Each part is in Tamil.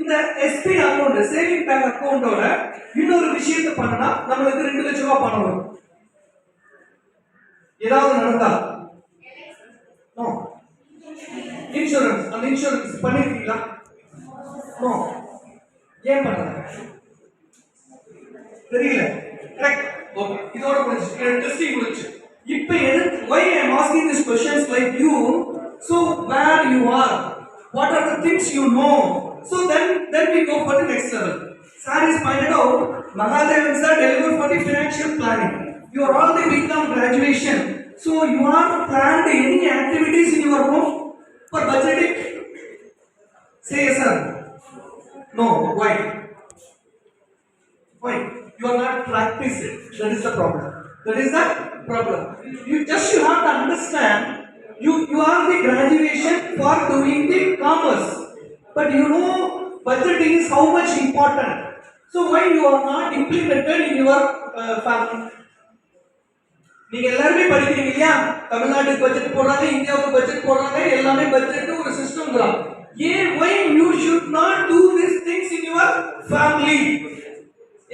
இந்த எஸ்பி அக்கௌண்ட் சேவிங் பேங்க் அக்கௌண்டோட இன்னொரு விஷயத்தை பண்ணா நம்மளுக்கு 2 லட்சம் ரூபாய் பணம் வரும். ஏதாவது நடந்தா நோ இன்சூரன்ஸ், அந்த இன்சூரன்ஸ் பண்ணிருக்கீங்களா? நோ. ஏன் பண்ணல? தெரியல. கரெக்ட். ஓகே, இதோட முடிஞ்சு டெஸ்டிங் முடிஞ்சு. இப்போ எது why I am asking these questions like you, so where you are, what are the things you know, so then we go for the next level. Sir is pointed out Mahadevan sir deliver for the financial planning. You are already become graduation, so you are planned any activities in your home for budgeting? Say yes sir. No. Why? Why? You are not practicing. That is the problem. That is the problem. You have to understand. You are the graduation for doing the commerce, but you know budgeting is how much important. So why you are not implemented in your family? நீங்க எல்லாரும் படிக்கிறீங்க இல்லையா? தமிழ்நாட்டுக்கு பட்ஜெட் போடுறாங்க, இந்தியாவுக்கு பட்ஜெட் போடுறாங்க, எல்லாமே பட்ஜெட் ஒரு சிஸ்டம் தான். why you should not do these things in your family?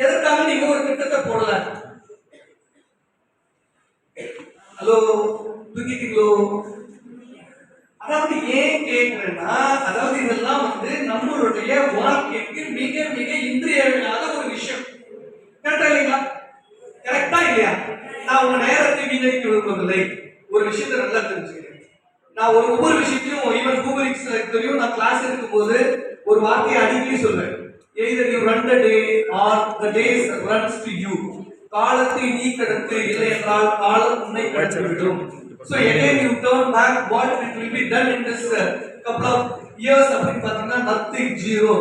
எதற்காக நீங்க ஒரு திட்டத்தை போடல? ஹலோ, தூக்கிட்டீங்களோ? அதாவது ஏன் கேட்கிறேன்னா, அதாவது இதெல்லாம் நம்மளுடைய வாழ்க்கைக்கு மிக மிக இன்றியமையாத ஒரு விஷயம். கரெக்டா இல்லைங்களா? கரெக்டா இல்லையா? நான் உங்க நேரத்தை வீணடிக்க விரும்பவில்லை. ஒரு விஷயத்தை நல்லா தெரிஞ்சுக்கிறேன். நான் ஒவ்வொரு விஷயத்தையும் ஈவன் கூகுளிக்ஸ் தெரியும். நான் கிளாஸ் எடுக்கும்போது ஒரு வார்த்தையை அடிக்கடி சொல்றேன். either you run the day or the day runs to you. காலத்தை நீ கடத்து, இல்லை என்றால் காலம் உன்னை கடத்தி விடும். So again you turn back, what it will be done in this couple of years அப்படின்னு பார்த்தீங்கன்னா nothing, zero.